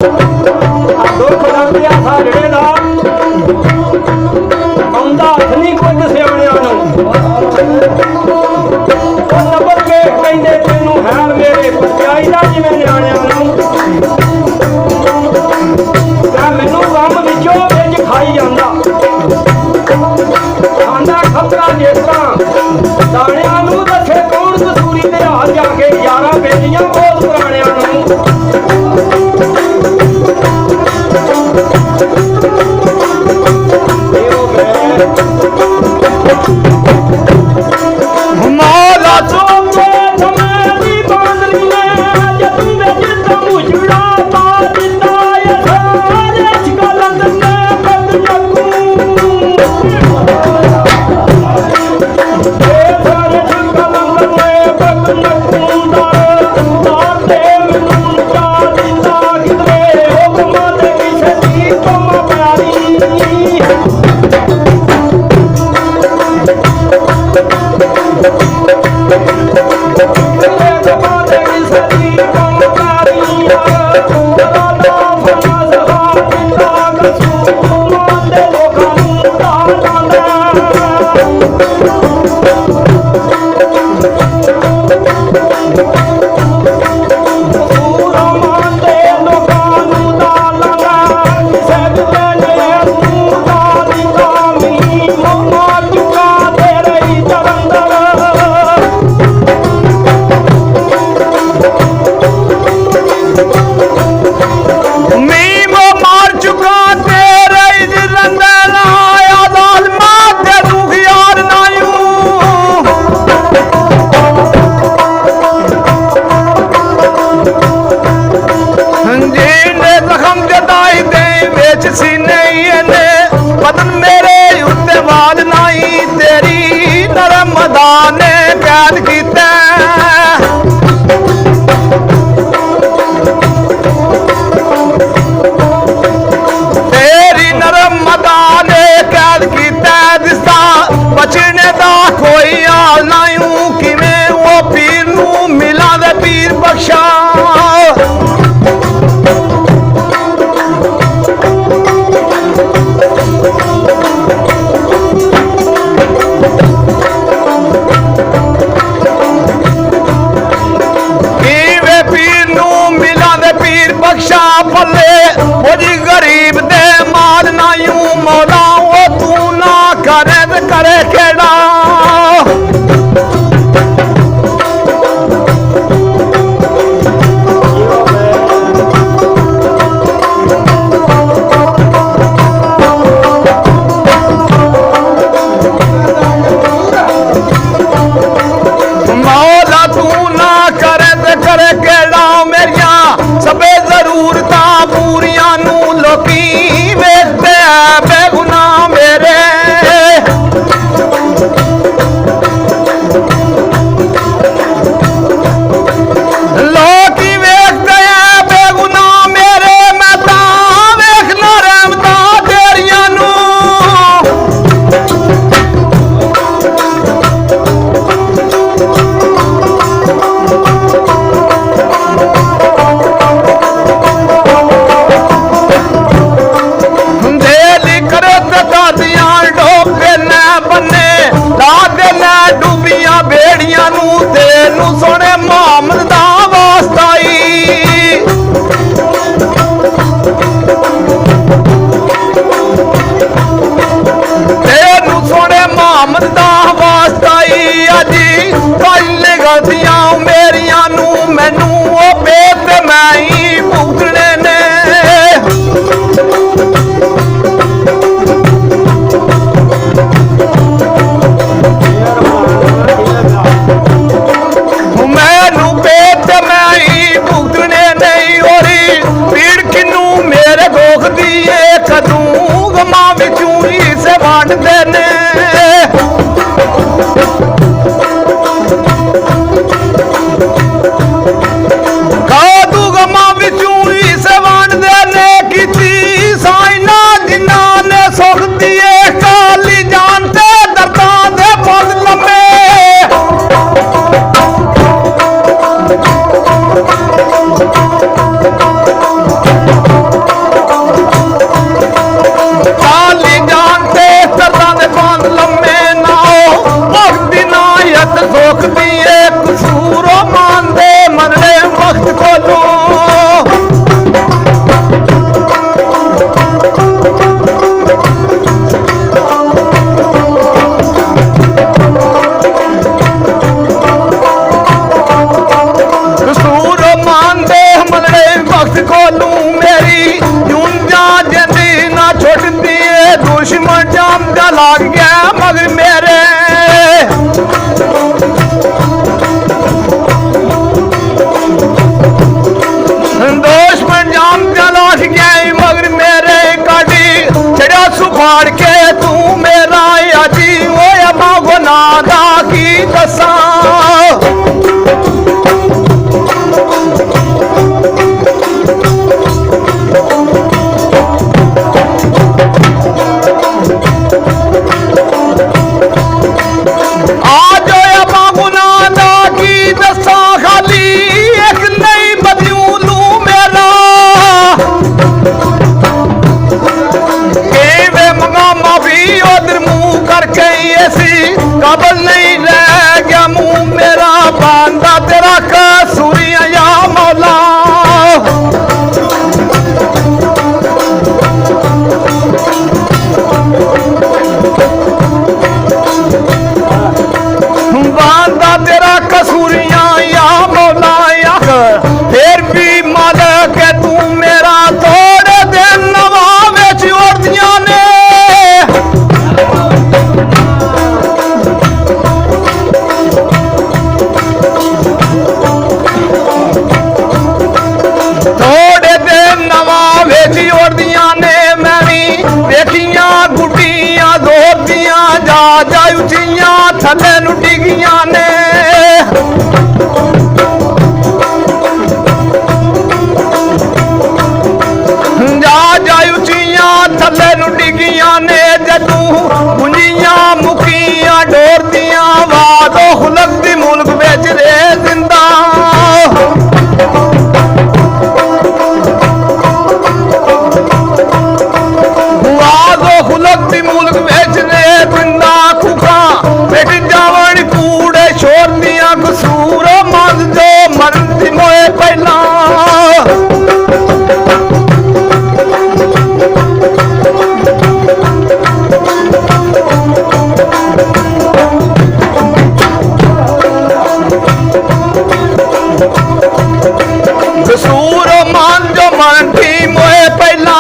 दुख लग्या सारे दा आउंदा हथ नहीं कुछ सियाणियां नूं नंबर के कहंदे तैनूं है मेरे चाहीदा जिवें निआणियां नूं क्या मैनूं गम विचों विच खाई जांदा खांदा खतरा जिस तरह दाणियां नूं दसे कौन कसूरी ते हाल जाके यारां बेलियां बहुत पुराणियां नूं दुश्मन जाम दा लाग गया मगर मेरे दुश्मन जाम दा लाग गया मगर मेरे काटी चढ़ा सुखाड़ के तू मेरा यादी वो अबा गुनादा की दसा काबल नहीं रह गया मुंह मेरा बांधा तेरा कसूरिया या मौला बांधा तेरा कसूरिया या मौला या फिर भी मालिक है तू मेरा थोड़े दिन नवा बेच और दिया ने थले नु डिगिया ने जा जा उचिया थले नु डिगिया ने जदू मुंजिया मुखिया डोर दिया वादो खुलक दी मुल्क बेच रे जिंदा वादो खुलक दी मुल्क बेच रे जिंदा कुका जावण कूड़े छोड़ दिया कसूर मंद जो मरती मोए पहला कसूर मान जो मरती मोए पहला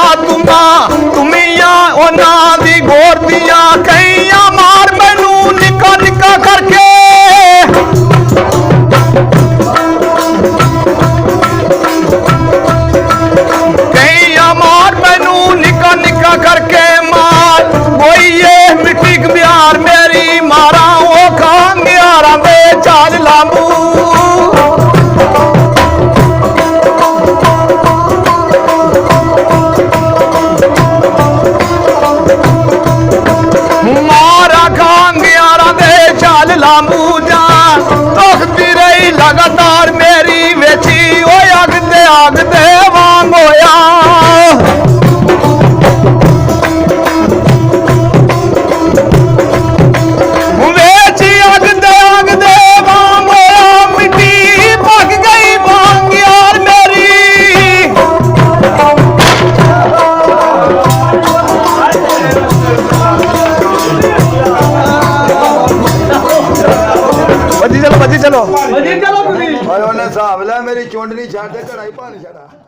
तुम्हिया ओना दी गोर दिया कहीं मार मैनू निका निका करके कहीं मार मैनू निका निका करके मार वही ये मिट्टी बिहार मेरी मारा वो खान ग्यारा में चाल लामू लगातार मेरी वेची ओ आगते वांग होया वेची आगते वांग होया मिट्टी पक गई वांग यार मेरी बजी चलो वजी चलो ਤੁਸੀਂ ਓਏ ਉਹਨੇ ਹਿਸਾਬ ਲੈ ਮੇਰੀ ਚੁੰਡ ਨਹੀਂ ਛੱਡ ਕੜਾਈ ਭੰਨ ਛੜਾ